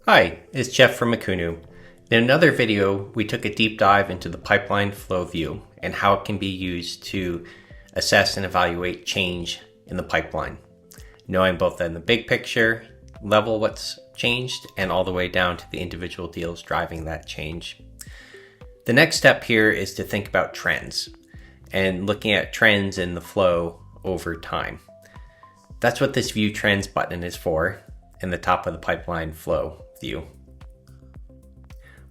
Hi, it's Jeff from Akoonu. In another video, we took a deep dive into the pipeline flow view and how it can be used to assess and evaluate change in the pipeline, knowing both in the big picture level what's changed and all the way down to the individual deals driving that change. The next step here is to think about trends and looking at trends in the flow over time. That's what this View Trends button is for in the top of the pipeline flow view.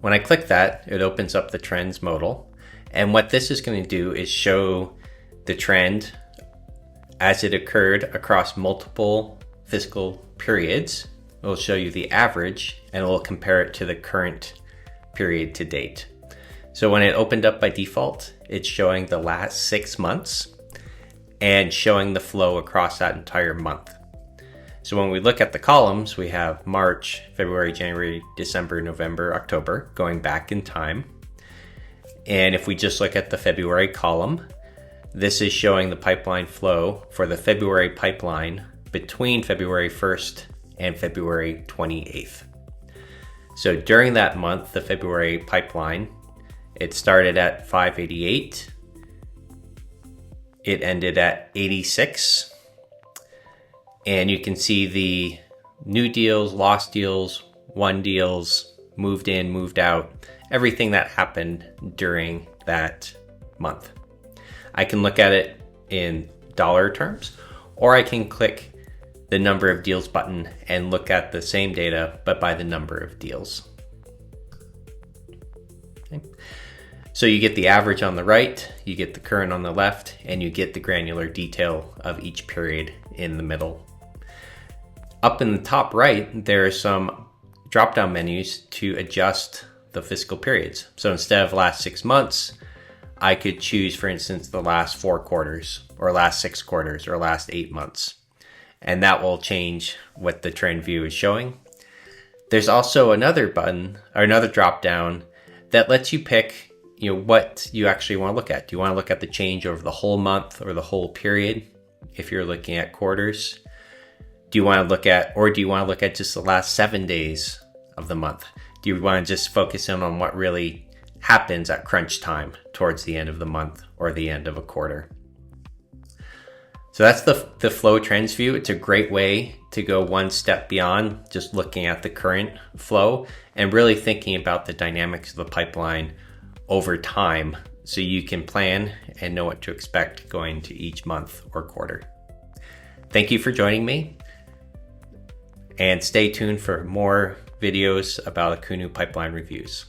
When I click that, it opens up the trends modal. And what this is going to do is show the trend as it occurred across multiple fiscal periods. It will show you the average and it will compare it to the current period to date. So when it opened up by default, it's showing the last 6 months and showing the flow across that entire month. So when we look at the columns, we have March, February, January, December, November, October, going back in time. And if we just look at the February column, this is showing the pipeline flow for the February pipeline between February 1st and February 28th. So during that month, the February pipeline, it started at 588. It ended at 86. And you can see the new deals, lost deals, won deals, moved in, moved out, everything that happened during that month. I can look at it in dollar terms, or I can click the number of deals button and look at the same data, but by the number of deals. Okay. So you get the average on the right, you get the current on the left, and you get the granular detail of each period in the middle. Up in the top right, there are some drop-down menus to adjust the fiscal periods. So instead of last 6 months, I could choose, for instance, the last 4 quarters, or last 6 quarters, or last 8 months. And that will change what the trend view is showing. There's also another button, or another drop-down, that lets you pick what you actually want to look at. Do you want to look at the change over the whole month or the whole period if you're looking at quarters? Do you want to look at just the last 7 days of the month? Do you want to just focus in on what really happens at crunch time towards the end of the month or the end of a quarter? So that's the flow trends view. It's a great way to go one step beyond just looking at the current flow and really thinking about the dynamics of the pipeline over time so you can plan and know what to expect going to each month or quarter. Thank you for joining me. And stay tuned for more videos about Akoonu pipeline reviews.